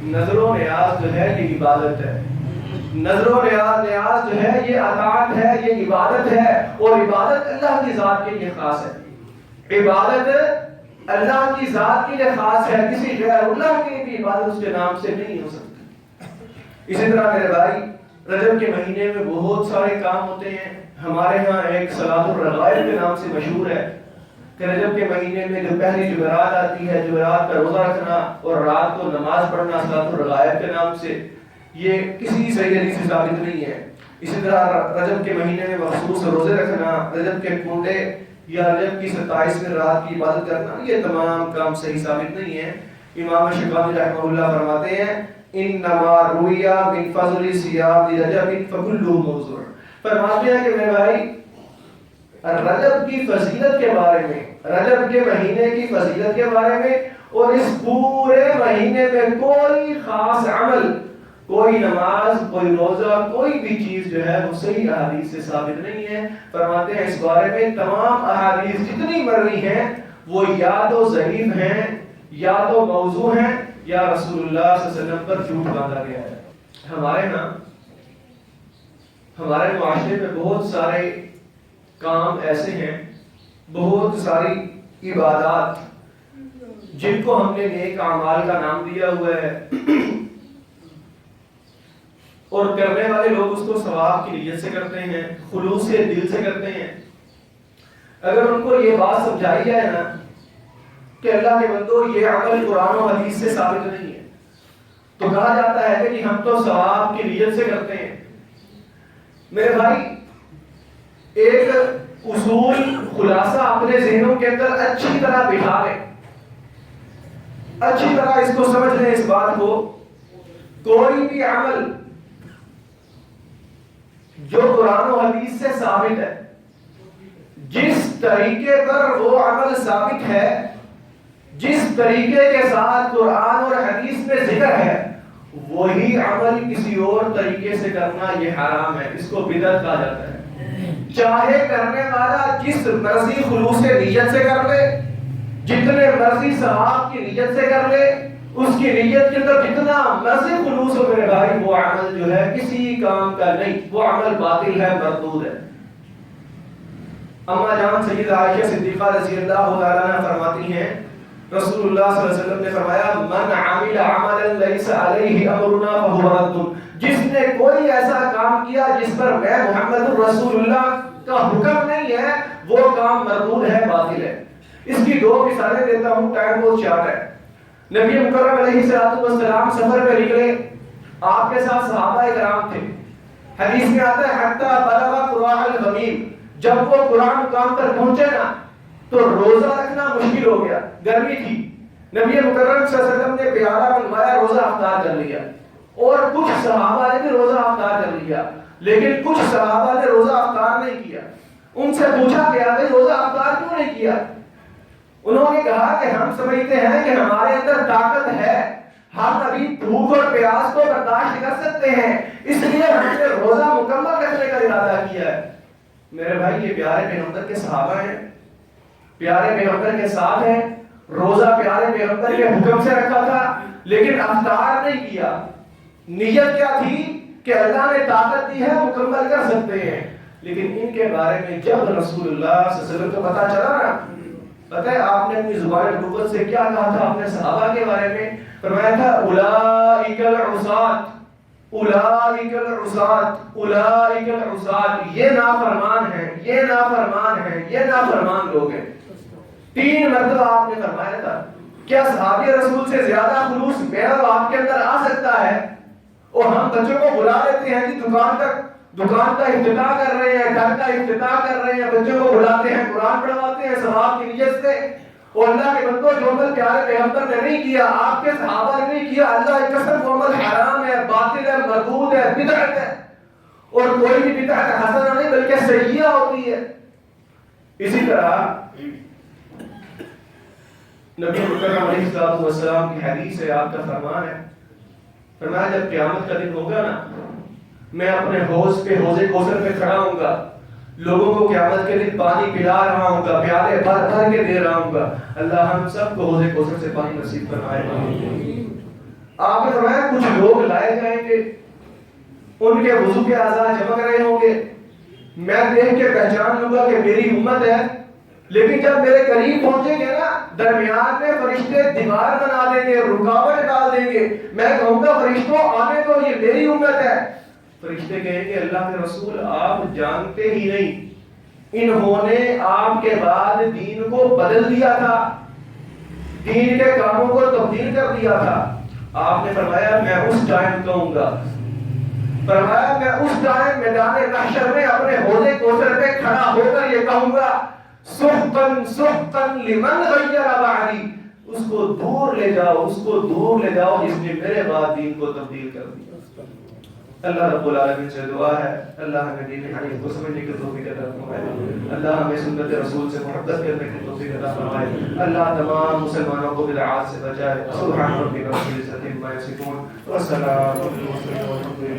نظر و نیاز جو ہے یہ عبادت ہے. نظر و نیاز جو ہے یہ اطاعت ہے, یہ عبادت ہے. اور عبادت اللہ کی ذات کے لیے خاص ہے. عبادت اللہ کی ذات کے لیے خاص ہے, کسی غیر اللہ کی بھی عبادت اس کے نام سے نہیں ہو سکتی. اسی طرح میرے بھائی رجب کے مہینے میں بہت سارے کام ہوتے ہیں. ہمارے ہاں ایک صلاۃ الرغائب کے نام سے مشہور ہے کہ رجب کے مہینے میں جو پہلی جمعرات آتی ہے, جمعرات کا روزہ رکھنا اور رات کو نماز پڑھنا صلاۃ الرغائب کے نام سے, یہ کسی صحیح حدیث سے ثابت نہیں ہے. اسی طرح رجب کے مہینے میں مخصوص روزے رکھنا, رجب کے کنڈے یا رجب کی 27ویں رات کی عبادت کرنا, یہ تمام کام صحیح ثابت نہیں ہے. امام شوکانی رحمہ اللہ فرماتے ہیں انما رویا من فضل صیام رجب فکلہ موضوع. فرماتے ہیں کہ میرے بھائی رجب کی فضیلت کے بارے میں, رجب کے مہینے کی فضیلت کے بارے میں اور اس پورے مہینے میں کوئی خاص عمل, کوئی نماز, کوئی روزہ, کوئی بھی چیز جو ہے وہ صحیح احادیث سے ثابت نہیں ہے. فرماتے ہیں اس بارے میں تمام احادیث جتنی مروی ہیں وہ یا تو ضعیف ہیں, یا تو موضوع ہیں, یا رسول اللہ صلی اللہ علیہ وسلم پر جھوٹ باندھا گیا ہے. ہمارے معاشرے میں بہت سارے کام ایسے ہیں, بہت ساری عبادات جن کو ہم نے نیک اعمال کا نام دیا ہوا ہے اور کرنے والے لوگ اس کو ثواب کی نیت سے کرتے ہیں, خلوص سے دل سے کرتے ہیں. اگر ان کو یہ بات سمجھائی جائے نا کہ اللہ کے بندو یہ عمل قرآن و حدیث سے ثابت نہیں ہے, تو کہا جاتا ہے کہ ہم تو ثواب کی نیت سے کرتے ہیں. میرے بھائی ایک اصول خلاصہ اپنے ذہنوں کے اندر اچھی طرح بٹھا لیں, اچھی طرح اس کو سمجھ لیں اس بات کو. کوئی بھی عمل جو قرآن و حدیث سے ثابت ہے, جس طریقے پر وہ عمل ثابت ہے, جس طریقے کے ساتھ قرآن اور حدیث میں ذکر ہے, وہی عمل کسی اور طریقے سے کرنا یہ حرام ہے. اس کو بدعت کہا جاتا ہے. چاہے کرنے والا جس مرضی خلوص نیت سے کر لے, جتنے مرضی ثواب کی نیت سے کر لے, اس کی نیت کے اندر جتنا مرضی خلوص ہو میرے بھائی, وہ عمل جو ہے کسی کام کا نہیں, وہ عمل باطل ہے, مردود ہے. اما جان سیدہ عائشہ صدیقہ رضی اللہ تعالیٰ عنہ فرماتی ہیں رسول اللہ صلی اللہ علیہ وسلم نے فرمایا من عمل عملا لیس علیہ امرنا فہو رد. جس نے کوئی ایسا کام کیا جس پر میں محمد رسول اللہ کا حکم نہیں ہے, وہ کام مردود ہے, باطل ہے. اس کی دو مثالیں دیتا ہوں, ٹائم بہت شارٹ ہے. نبی مکرم علیہ السلام سفر پہ نکلے, آپ کے ساتھ صحابہ کرام تھے. حدیث میں آتا ہے حتی بلغ قراء الغمیم, جب وہ قرآن مقام پر پہنچے نا تو روزہ رکھنا مشکل ہو گیا, گرمی تھی. نبی مکرم صلی اللہ علیہ وسلم نے پیالہ بنوایا, روزہ افطار کر لیا, اور کچھ صحابہ نے بھی روزہ افطار کر لیا, لیکن کچھ صحابہ نے روزہ افطار نہیں کیا. ان سے پوچھا گیا کہ روزہ افطار کیوں نہیں کیا؟ انہوں نے کہا کہ ہم سمجھتے ہیں کہ ہمارے اندر طاقت ہے, ہم ابھی بھوک اور پیاس کو برداشت کر سکتے ہیں, اس لیے ہم نے روزہ مکمل کرنے کا ارادہ کیا ہے. میرے بھائی یہ پیارے پیغمبر کے صحابہ ہیں, پیارے پیغمبر کے ساتھ ہیں, روزہ پیارے پیغمبر کے حکم سے رکھا تھا, لیکن افطار نہیں کیا. نیت کیا تھی کہ اللہ نے طاقت دی ہے, مکمل کر سکتے ہیں. لیکن ان کے بارے میں جب رسول اللہ صلی اللہ علیہ وسلم کو پتا چلا نا, پتہ ہے آپ نے اپنی زبان نبوت سے کیا کہا تھا اپنے صحابہ کے بارے میں؟ فرمایا تھا اولئک العصاۃ, اولئک العصاۃ, اولئک العصاۃ, یہ نافرمان ہیں, یہ نافرمان ہیں, یہ نافرمان لوگ ہیں. 3 مرتبہ آپ نے فرمایا تھا. کیا صحابی رسول سے زیادہ خلوص میرا اور آپ کے اندر آ سکتا ہے؟ اور ہم بچوں کو بلا لیتے ہیں کہ دکان کا افتتاح کر رہے ہیں, گھر کا افتتاح کر رہے ہیں, بچوں کو بلاتے ہیں, قرآن پڑھواتے ہیں ثواب کی نیت سے. اور اللہ کے بندوں جو عمل پیارے پیغمبر نے نہیں کیا, آپ کے صحابہ نے نہیں کیا, اللہ کی قسم وہ عمل حرام ہے, باطل ہے, مردود ہے, بدعت ہے. اور کوئی بھی بدعت حسنہ نہیں بلکہ سیئہ ہوتی ہے. اسی طرح نبی مکرم علیہ السلام کی حدیث ہے, آپ کا فرمان ہے, فرمایا جب قیامت کا دن ہوگا نا, میں اپنے حوض پہ, حوض کوثر پہ کھڑا ہوں گا, لوگوں کو قیامت کے دن پانی پلا رہا ہوں گا, پیالے بھر بھر کے دے رہا ہوں گا. اللہ ہم سب کو حوض کوثر سے پانی نصیب فرمائے. آپ نے فرمایا کچھ لوگ لائے جائیں گے، ان کے وضو کے اعضاء چمک رہے ہوں گے، میں دیکھ کے پہچان لوں گا کہ میری امت ہے، لیکن جب میرے قریب پہنچیں گے نا، درمیان میں فرشتے دیوار بنا دیں گے، رکاوٹ ڈال دیں گے، میں کہوں گا فرشتوں آنے تو، یہ میری امت ہے۔ فرشتے کہیں گے اللہ کے رسول آپ جانتے ہی نہیں، انہوں نے آپ کے بعد دین کو بدل دیا تھا، دین کے کاموں کو تبدیل کر دیا تھا۔ آپ نے فرمایا میں اس ٹائم کہوں گا، فرمایا میں اس ٹائم میدان محشر میں اپنے حوض کوثر پہ کھڑا ہو کر یہ کہوں گا سحقاً سحقاً لمن غیر بعدی، اس کو دور لے جاؤ، اس کو دور لے جاؤ جس نے میرے بعد دین کو تبدیل کر دیا۔ اللہ رب العالمین سے دعا ہے اللہ ہمیں دین حنیف کو سمجھنے کی توفیق عطا فرمائے، اللہ ہمیں سنت رسول سے محبت کرنے کی توفیق عطا فرمائے، اللہ تمام مسلمانوں کو بدعات سے بچائے۔ سبحان ربک رب العزۃ عما یصفون وسلام علی المرسلین والحمد للہ۔